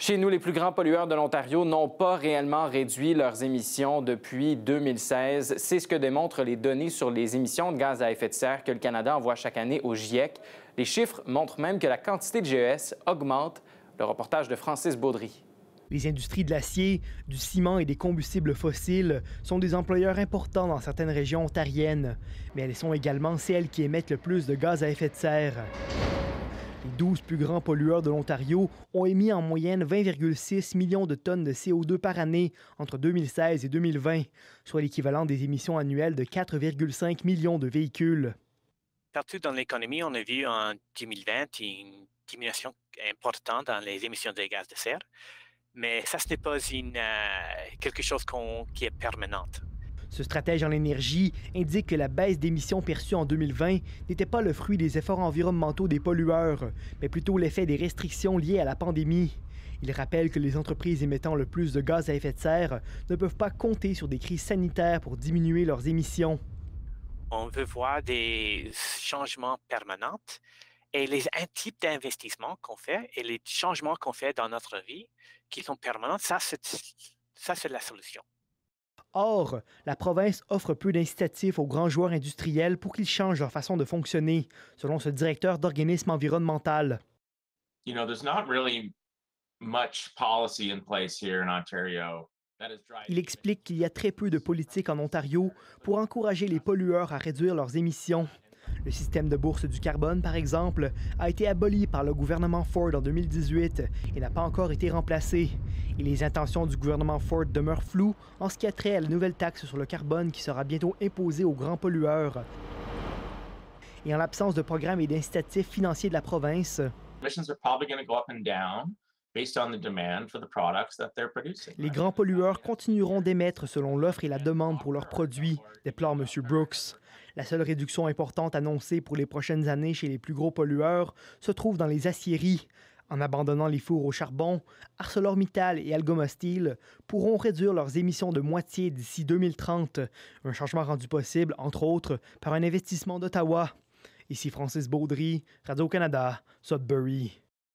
Chez nous, les plus grands pollueurs de l'Ontario n'ont pas réellement réduit leurs émissions depuis 2016. C'est ce que démontrent les données sur les émissions de gaz à effet de serre que le Canada envoie chaque année au GIEC. Les chiffres montrent même que la quantité de GES augmente. Le reportage de Francis Baudry. Les industries de l'acier, du ciment et des combustibles fossiles sont des employeurs importants dans certaines régions ontariennes, mais elles sont également celles qui émettent le plus de gaz à effet de serre. Les 12 plus grands pollueurs de l'Ontario ont émis en moyenne 20,6 millions de tonnes de CO2 par année entre 2016 et 2020, soit l'équivalent des émissions annuelles de 4,5 millions de véhicules. Partout dans l'économie, on a vu en 2020 une diminution importante dans les émissions de gaz de serre, mais ça, ce n'est pas quelque chose qui est permanente. Ce stratège en énergie indique que la baisse d'émissions perçue en 2020 n'était pas le fruit des efforts environnementaux des pollueurs, mais plutôt l'effet des restrictions liées à la pandémie. Il rappelle que les entreprises émettant le plus de gaz à effet de serre ne peuvent pas compter sur des crises sanitaires pour diminuer leurs émissions. On veut voir des changements permanents et un type d'investissement qu'on fait et les changements qu'on fait dans notre vie qui sont permanents, ça c'est la solution. Or, la province offre peu d'incitatifs aux grands joueurs industriels pour qu'ils changent leur façon de fonctionner, selon ce directeur d'organisme environnemental. There's not really much policy in place here in Ontario. Il explique qu'il y a très peu de politique en Ontario pour encourager les pollueurs à réduire leurs émissions. Le système de bourse du carbone, par exemple, a été aboli par le gouvernement Ford en 2018 et n'a pas encore été remplacé. Et les intentions du gouvernement Ford demeurent floues en ce qui a trait à la nouvelle taxe sur le carbone qui sera bientôt imposée aux grands pollueurs. Et en l'absence de programmes et d'incitatifs financiers de la province, les grands pollueurs continueront d'émettre selon l'offre et la demande pour leurs produits, déplore M. Brooks. La seule réduction importante annoncée pour les prochaines années chez les plus gros pollueurs se trouve dans les aciéries. En abandonnant les fours au charbon, ArcelorMittal et Algoma Steel pourront réduire leurs émissions de moitié d'ici 2030, un changement rendu possible, entre autres, par un investissement d'Ottawa. Ici Francis Baudry, Radio-Canada, Sudbury.